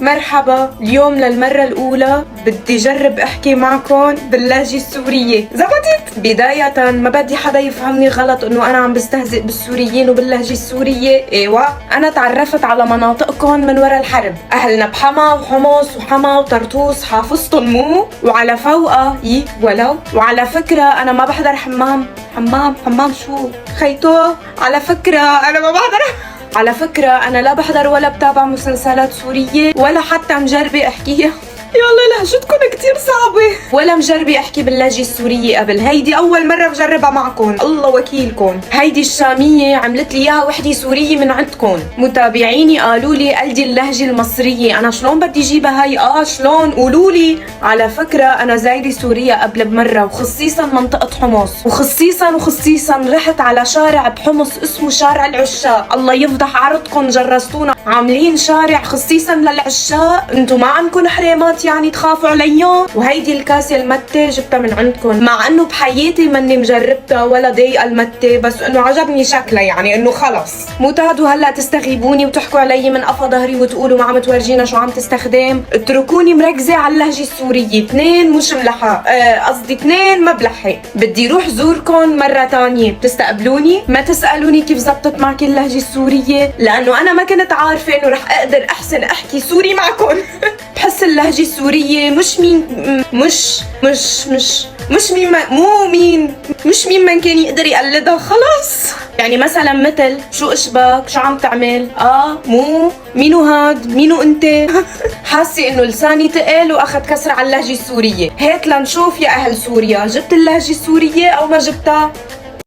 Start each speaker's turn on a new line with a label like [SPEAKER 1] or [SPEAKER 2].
[SPEAKER 1] مرحبا، اليوم للمرة الأولى بدي جرب أحكي معكم باللهجة السورية. زبطت؟ بداية ما بدي حدا يفهمني غلط إنه أنا عم بستهزئ بالسوريين وباللهجة السورية. أيوة، أنا تعرفت على مناطقكم من ورا الحرب، أهلنا بحما وحمص وحما وطرطوس، حافظتن مو؟ وعلى فوقها ولو. وعلى فكرة أنا ما بحضر حمام شو؟ خيتو؟ على فكرة أنا ما بحضر على فكرة أنا لا بحضر ولا بتابع مسلسلات سورية ولا حتى مجربة أحكيها. يلا لهجتكم كتير صعبة. ولا مجربة أحكي باللهجة السورية قبل، هيدي أول مرة بجربها معكم، الله وكيلكم. هيدي الشامية عملت لي إياها وحدة سورية من عندكم، متابعيني قالوا لي قلدي اللهجة المصرية. أنا شلون بدي جيبها هاي؟ شلون؟ قولوا لي. على فكرة أنا زايدة سوريا قبل بمرة، وخصيصا منطقة حمص، وخصيصا رحت على شارع بحمص اسمه شارع العشاق. الله يفضح عرضكم، جرستونا عاملين شارع خصيصا للعشاق. انتو ما عندكم حريمات يعني تخافوا عليهم؟ وهيدي الكاسة المتة جبتها من عندكم، مع انه بحياتي مني مجربتها ولا ضايقة المتة، بس انه عجبني شكلها، يعني انه خلص مو تقعدوا هلا تستغيبوني وتحكوا علي من قفا ظهري وتقولوا ما عم تورجينا شو عم تستخدم. اتركوني مركزة على اللهجة السورية. 2 مش ملحق، قصدي 2 ما بلحق. بدي روح زوركم مرة تانية، بتستقبلوني؟ ما تسألوني كيف زبطت معك اللهجة السورية، لانه انا ما كنت عارفة انه رح اقدر احسن احكي سوري معكم. بحس اللهجة السورية مش مين من كان يقدر يقلدها خلاص. يعني مثلا مثل شو اشبك، شو عم تعمل، مو مينو هاد، مينو انت. حاسة انه لساني تقل واخد كسر على اللهجة السورية. هيك لنشوف يا اهل سوريا، جبت اللهجة السورية او ما جبتها؟